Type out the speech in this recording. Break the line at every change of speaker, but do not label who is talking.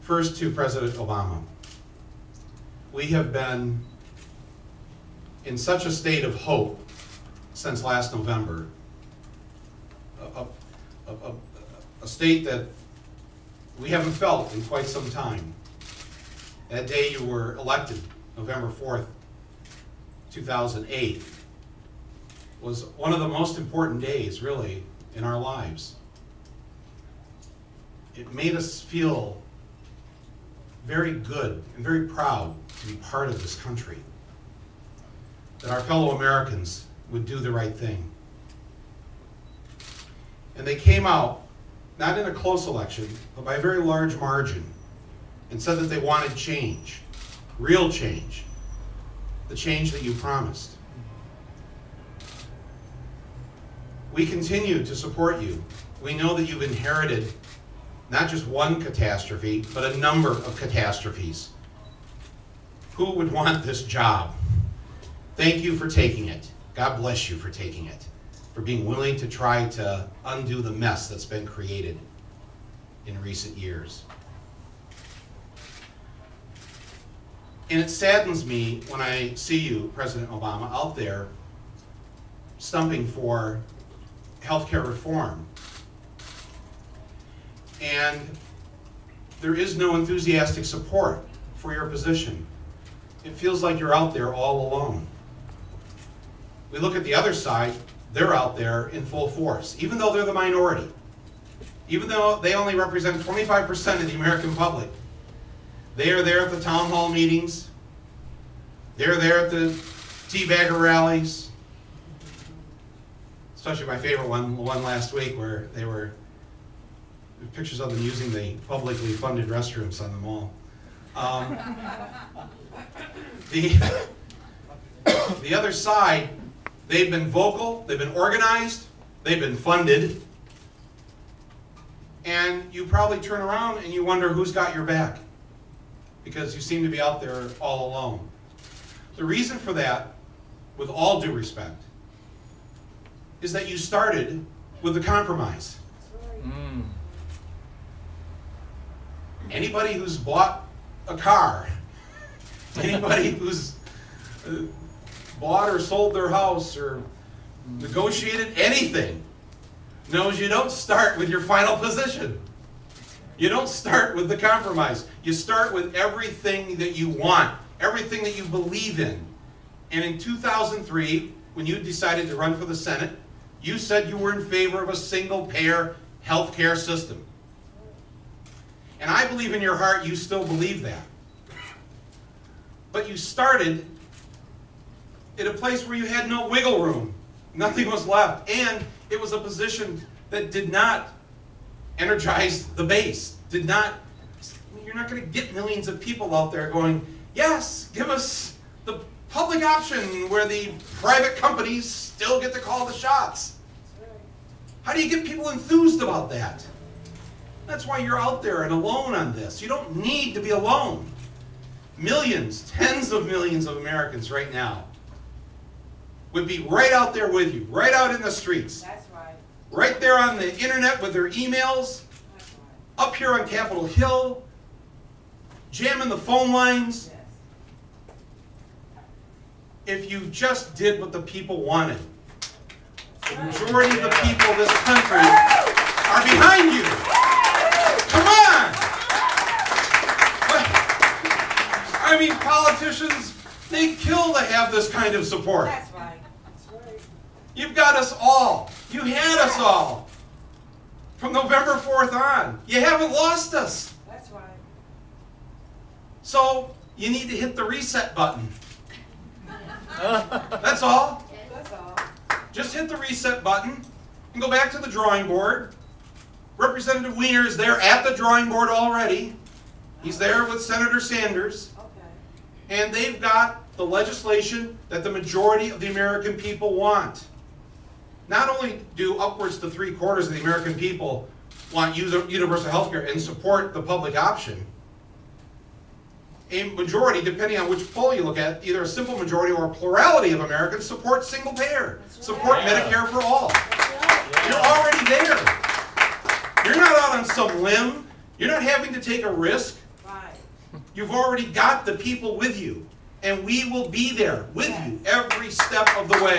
First, to President Obama. We have been in such a state of hope since last November, a state that we haven't felt in quite some time. That day you were elected, November 4th, 2008, was one of the most important days, really, in our lives. It made us feel very good and very proud to be part of this country, that our fellow Americans would do the right thing. And they came out, not in a close election, but by a very large margin, and said that they wanted change, real change, the change that you promised. We continue to support you. We know that you've inherited not just one catastrophe, but a number of catastrophes. Who would want this job? Thank you for taking it. God bless you for taking it, for being willing to try to undo the mess that's been created in recent years. And it saddens me when I see you, President Obama, out there stumping for healthcare reform. And there is no enthusiastic support for your position. It feels like you're out there all alone. We look at the other side, they're out there in full force, even though they're the minority. Even though they only represent 25% of the American public. They are there at the town hall meetings. They're there at the teabagger rallies. Especially my favorite one, the one last week where they were pictures of them using the publicly funded restrooms on the mall. The other side, they've been vocal, they've been organized, they've been funded, and you probably turn around and you wonder who's got your back, because you seem to be out there all alone. The reason for that, with all due respect, is that you started with a compromise. Anybody who's bought a car, anybody who's bought or sold their house or negotiated anything knows you don't start with your final position. You don't start with the compromise. You start with everything that you want, everything that you believe in. And in 2003, when you decided to run for the Senate, you said you were in favor of a single-payer health care system. And I believe in your heart you still believe that. But you started in a place where you had no wiggle room. Nothing was left. And it was a position that did not energize the base. You're not going to get millions of people out there going, yes, give us the public option where the private companies still get to call the shots. How do you get people enthused about that? That's why you're out there and alone on this. You don't need to be alone. Millions, tens of millions of Americans right now would be right out there with you, right out in the streets.
That's right.
Right there on the internet with their emails,
That's right.
up here on Capitol Hill, jamming the phone lines.
Yes.
If you just did what the people wanted. The majority of the people of this country are behind you. Come on! I mean, politicians, they kill to have this kind of support.
That's right. That's right.
You've got us all. You had us all. From November 4th on. You haven't lost us.
That's right.
So, you need to hit the reset button. That's all.
That's all.
Just hit the reset button and go back to the drawing board. Representative Weiner is there at the drawing board already. He's there with Senator Sanders.
Okay.
And they've got the legislation that the majority of the American people want. Not only do upwards to 3/4 of the American people want universal health care and support the public option, a majority, depending on which poll you look at, either a simple majority or a plurality of Americans support single payer, support Medicare for all. You're already there. You're not out on some limb. You're not having to take a risk You've already got the people with you. And we will be there with you every step of the way.